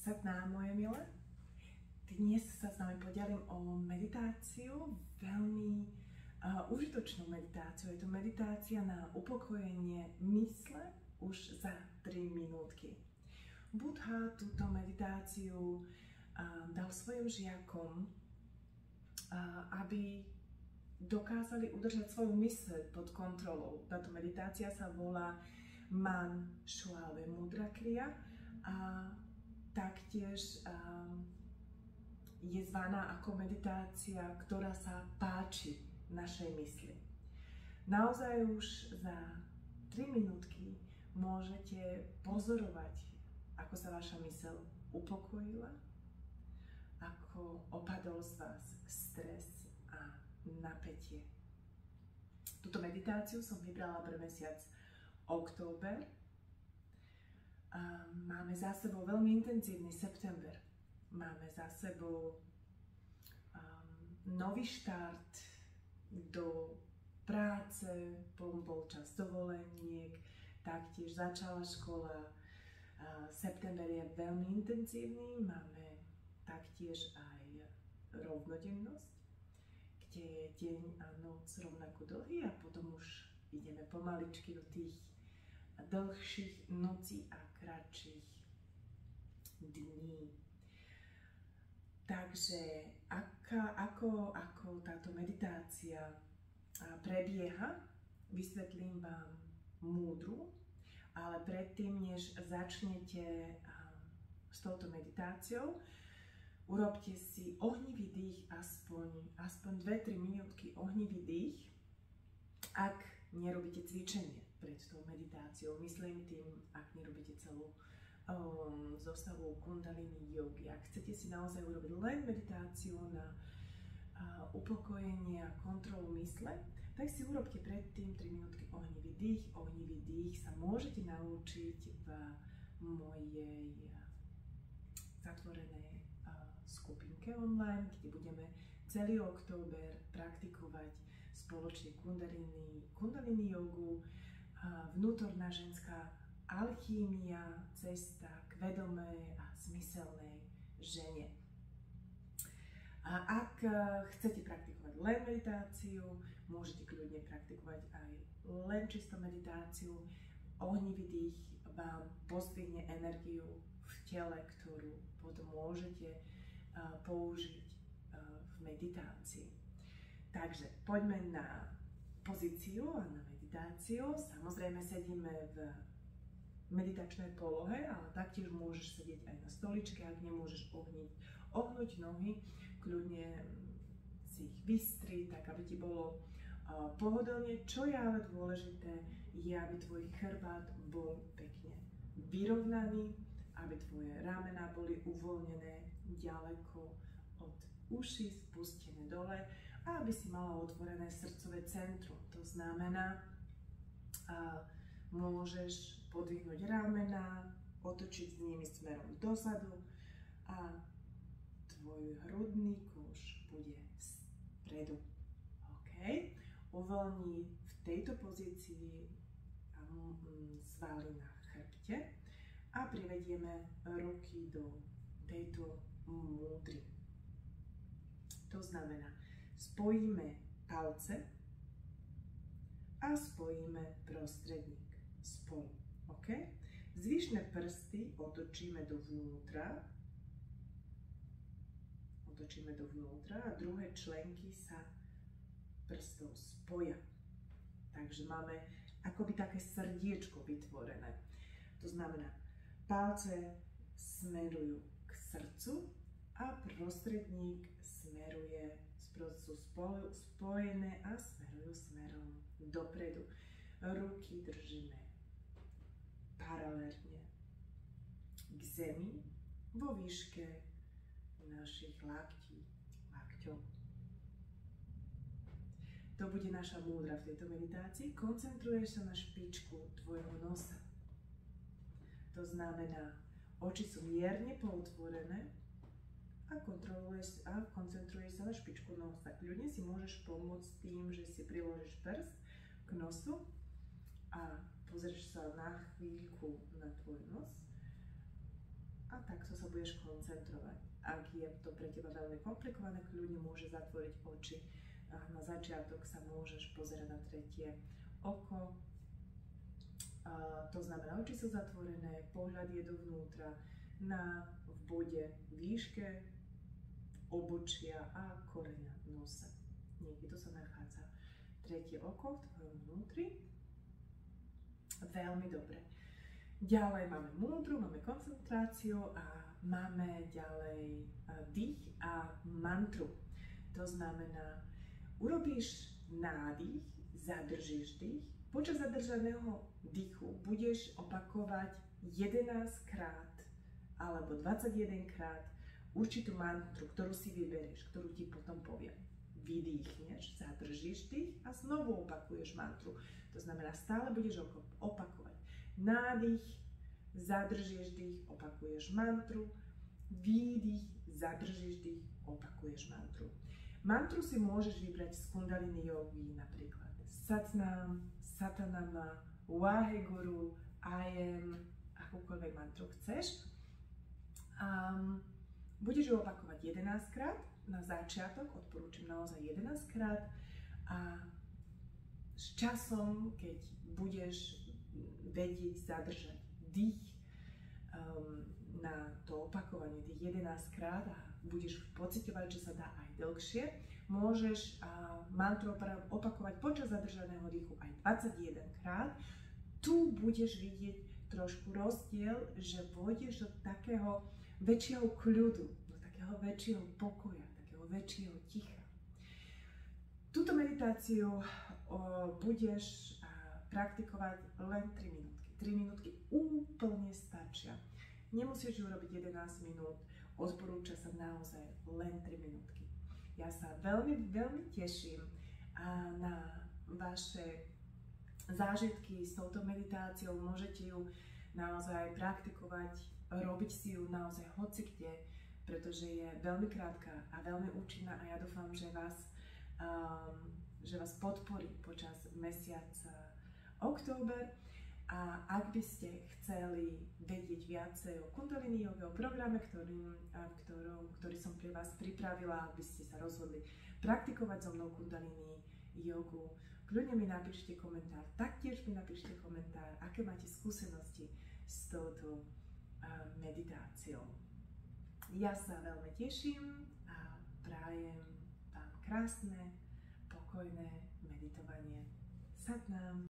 Sedná, moje milé. Dnes sa s nami podelím o meditáciu, veľmi užitočnú meditáciu. Je to meditácia na upokojenie mysle už za 3 minútky. Buddha túto meditáciu dal svojim žiakom, aby dokázali udržať svoju myseľ pod kontrolou. Táto meditácia sa volá Man Shwave Mudra Kriya a taktiež je zvaná ako meditácia, ktorá sa páči našej mysli. Naozaj už za 3 minútky môžete pozorovať, ako sa vaša myseľ upokojila, ako opadol z vás stres a napätie. Túto meditáciu som vybrala pre mesiac október. Máme za sebou veľmi intenzívny september. Máme za sebou nový štart do práce, bol čas dovoleniek, taktiež začala škola. September je veľmi intenzívny, máme taktiež aj rovnodennosť, kde je deň a noc rovnako dlhý a potom už ideme pomaličky do tých dlhších nocí a kratších dní. Takže ako táto meditácia prebieha, vysvetlím vám múdru, ale predtým, než začnete s touto meditáciou, urobte si ohnivý dých, aspoň 2-3 minútky ohnivý dých, ak nerobíte cvičenie pred tou meditáciou. Myslím tým, ak nerobíte celú zostavu kundalini jogy. Ak chcete si naozaj urobiť len meditáciu na upokojenie a kontrolu mysle, tak si urobte predtým 3 minútky ohnivý dých. Ohnivý dých sa môžete naučiť v mojej zatvorenej skupinke online, kde budeme celý október praktikovať spoločne kundalini jogu, vnútorná ženská alchýmia, cesta k vedomej a zmyselnej žene. A ak chcete praktikovať len meditáciu, môžete kľudne praktikovať aj len čisto meditáciu. Ohnivý dých vám pozdvihne energiu v tele, ktorú potom môžete použiť v meditácii. Takže poďme na pozíciu a na meditáciu. Samozrejme sedíme v meditačnej polohe, ale taktiež môžeš sedieť aj na stoličke, ak nemôžeš ohnúť nohy, kľudne si ich vystri, tak aby ti bolo pohodlne. Čo je ale dôležité, je, aby tvoj chrbát bol pekne vyrovnaný, aby tvoje ramená boli uvoľnené ďaleko od uší, spustené dole a aby si mala otvorené srdcové centrum. To znamená, môžeš podvihnúť ramená, otočiť s nimi smerom dozadu a tvoj hrudný kôš bude vpredu. OK? Uvoľni v tejto pozícii svaly na chrbte a privedieme ruky do tejto múdry. To znamená, spojíme palce a spojíme prostredník spolu. OK? Zvyšné prsty otočíme dovnútra. A druhé členky sa prstov spoja. Takže máme akoby také srdiečko vytvorené. To znamená, palce smerujú k srdcu a prostredník sú spojené a smerujú smerom dopredu. Ruky držíme paralelne k zemi vo výške našich lakťov. To bude naša múdra v tejto meditácii. Koncentruješ sa na špičku tvojho nosa. To znamená, oči sú mierne pootvorené a koncentruješ sa na špičku nosa. Ľudne si môžeš pomôcť tým, že si priložíš prst k nosu a pozrieš sa na chvíľku na tvoj nos a takto sa budeš koncentrovať. Ak je to pre teba veľmi komplikované, kľudne môže zatvoriť oči. A na začiatok sa môžeš pozerať na tretie oko. To znamená, oči sú zatvorené, pohľad je dovnútra, v bode výške obočia a koreňa nosa. Niekde to sa nachádza tretie oko v tvojom vnútri. Veľmi dobre. Ďalej máme múdru, máme koncentráciu a máme ďalej dých a mantru. To znamená, urobíš nádych, zadržíš dých. Počas zadržaného dýchu budeš opakovať 11 krát alebo 21 krát určitú mantru, ktorú si vyberieš, ktorú ti potom poviem. Vydýchneš, zadržíš dých a znovu opakuješ mantru. To znamená, stále budeš opakovať. Nádych, zadržíš dých, opakuješ mantru. Výdych, zadržíš dých, opakuješ mantru. Mantru si môžeš vybrať z Kundalini jogy, napríklad Satnam, Satanama, Waheguru, I am, akúkoľvek mantru chceš. Budeš ju opakovať 11 krát na začiatok, odporúčam naozaj 11 krát a s časom, keď budeš vedieť zadržať dých na to opakovanie tých 11 krát a budeš pociťovať, že sa dá aj dlhšie, môžeš mantru opakovať počas zadržaného dýchu aj 21 krát. Tu budeš vidieť trošku rozdiel, že vôjdeš do takého väčšieho kľudu, do takého väčšieho pokoja, takého väčšieho ticha. Túto meditáciu budeš praktikovať len 3 minútky. 3 minútky úplne stačia. Nemusíš ju robiť 11 minút, odporúča sa naozaj len 3 minútky. Ja sa veľmi, veľmi teším na vaše zážitky s touto meditáciou. Môžete ju naozaj praktikovať, robiť si ju naozaj hocikde, pretože je veľmi krátka a veľmi účinná a ja dúfam, že vás podporí počas mesiaca október. A ak by ste chceli vedieť viacej o Kundalini joge, o programe, ktorý som pre vás pripravila, aby ste sa rozhodli praktikovať so mnou Kundalini jogu, kľudne mi napíšte komentár. Taktiež mi napíšte komentár, aké máte skúsenosti s touto meditáciou. Ja sa veľmi teším a prajem vám krásne, pokojné meditovanie. Satnam.